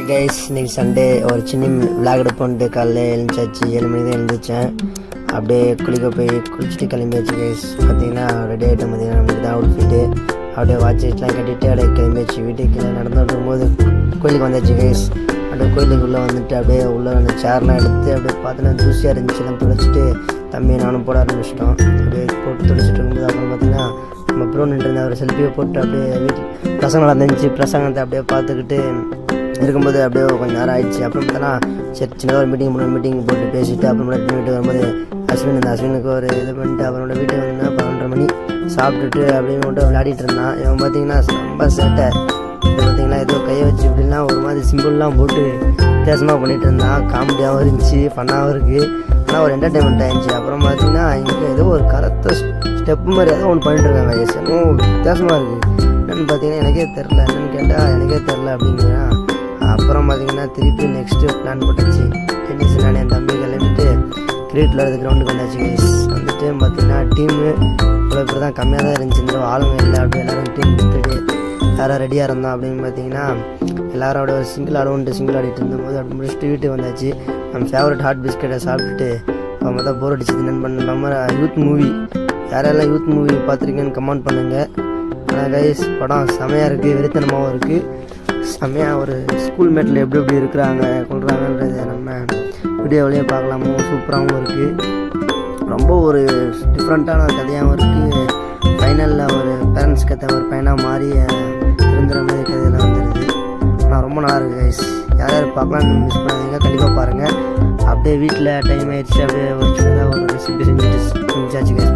Guys, இன்னைக்கு Sunday ஒரு சின்ன விளாக் எடுப்போன்ட்டு காலையில் எழுந்துச்சாச்சு. 7 மணிக்கு தான் எழுந்திரிச்சேன். அப்படியே போய் குளிச்சுட்டு கிளம்பியாச்சு கைஸ். பார்த்தீங்கன்னா ரெடி ஆகிட்டோம். பார்த்தீங்கன்னா நமக்கு தான் அவுட்ஃபிட்டு. அப்படியே வாட்ச்லாம் கட்டிட்டு அப்படியே கிளம்பியாச்சு. வீட்டுக்கு நடந்து வரும்போது கோயிலுக்கு வந்தாச்சு கைஸ். அப்படியே கோயிலுக்குள்ளே வந்துட்டு அப்படியே உள்ளே அந்த சேர்லாம் எடுத்து அப்படியே பார்த்தீங்கன்னா தூசியாக இருந்துச்சுலாம் துடைச்சிட்டு தம்பி நானும் போட ஆரம்பிச்சிட்டோம். அப்படியே போட்டு துடைச்சிட்டு இருக்கும்போது அப்புறம் பார்த்தீங்கன்னா நம்ம ப்ரோ நின்று அவர் செல்ஃபியை போட்டு அப்படியே வீட்டில் பிரசங்கம் நடந்துச்சு. பிரசங்கத்தை அப்படியே பார்த்துக்கிட்டு இருக்கும்போது அப்படியே கொஞ்சம் நேரம் ஆயிடுச்சு. அப்புறம் பார்த்தோன்னா சரி சின்னதாக ஒரு மீட்டிங் போட்டு பேசிவிட்டு அப்புறம் வீட்டுக்கு வரும்போது அஸ்வினுக்கு ஒரு இது பண்ணிட்டு அவனோட வீட்டுக்கு வந்தா 11:30 மணி சாப்பிட்டுட்டு அப்படியே மட்டும் விளையாடிட்டு இருந்தான். இவன் பார்த்தீங்கன்னா ரொம்ப சேட்டை. பார்த்தீங்கன்னா ஏதோ கையை வச்சு இப்படின்னா ஒரு மாதிரி சிம்பிள்லாம் போட்டு வித்தியாசமாக பண்ணிகிட்டு இருந்தான். காமெடியாகவும் இருந்துச்சு, ஃபன்னாகவும் இருக்குது. ஆனால் ஒரு என்டர்டைன்மெண்ட் ஆகிடுச்சு. அப்புறம் பார்த்தீங்கன்னா இங்கே ஏதோ ஒரு கரெக்டாக ஸ்டெப்பு மாதிரி ஏதோ ஒன்று பண்ணிட்டு இருக்காங்க. இன்னும் வித்தியாசமாக இருக்குது. என்னென்னு பார்த்தீங்கன்னா எனக்கே தெரில. என்னென்னு கேட்டால் எனக்கே தெரில அப்படிங்கிறான். அப்புறம் பார்த்தீங்கன்னா திருப்பி நெக்ஸ்ட்டு பிளான் போட்டாச்சு. டென்னிஸ் நான் என் தம்பி கிளம்பிட்டு கிரிக்கெட் விளையாடுறது கிரவுண்டுக்கு வந்தாச்சு கைஸ். வந்துட்டு பார்த்தீங்கன்னா டீமு இவ்வளோ பேர் தான் கம்மியாக தான் இருந்துச்சு. இந்த ஆளுங்க இல்லை. அப்படி எல்லோரும் டீம் கொடுத்துட்டு யாராவது ரெடியாக இருந்தோம். அப்படின்னு பார்த்தீங்கன்னா எல்லாரோட சிங்கிள் ஆடிட்டு இருந்தபோது அப்படி முடிச்சுட்டு வீட்டுக்கு வந்தாச்சு. நம்ம ஃபேவரட் ஹாட் பிஸ்கெட்டை சாப்பிட்டுட்டு அவங்க தான் போர் அடிச்சு என்னென்னு பண்ண நம்ம யூத் மூவி யாரெல்லாம் யூத் மூவி பார்த்துருக்கேன்னு கமெண்ட் பண்ணுங்கள். ஆனால் கைஸ் படம் செமையாக இருக்குது, வெறித்தனமாகவும் இருக்குது. செம்மையாக ஒரு ஸ்கூல் மேட்டில் எப்படி இருக்கிறாங்க கொள்கிறாங்கன்றதை நம்ம வீடியோவிலேயே பார்க்கலாமோ. சூப்பராகவும் இருக்குது. ரொம்ப ஒரு டிஃப்ரெண்ட்டான கதையாகவும் இருக்குது. ஃபைனலில் ஒரு பேரண்ட்ஸ்க்கு ஏற்ற ஒரு பையனாக மாறி திருந்துற மாதிரி கதையெல்லாம் வந்துடுது. ஆனால் ரொம்ப நல்லா இருக்குது கைஸ். யார் பார்க்கலான்னு மிஸ் பண்ணாதீங்க, கண்டிப்பாக பாருங்கள். அப்படியே வீட்டில் டைம் ஆயிடுச்சு. அப்படியே ஒரு சின்னதாக ஒரு ரெசிபி செஞ்சாச்சு கைஸ்.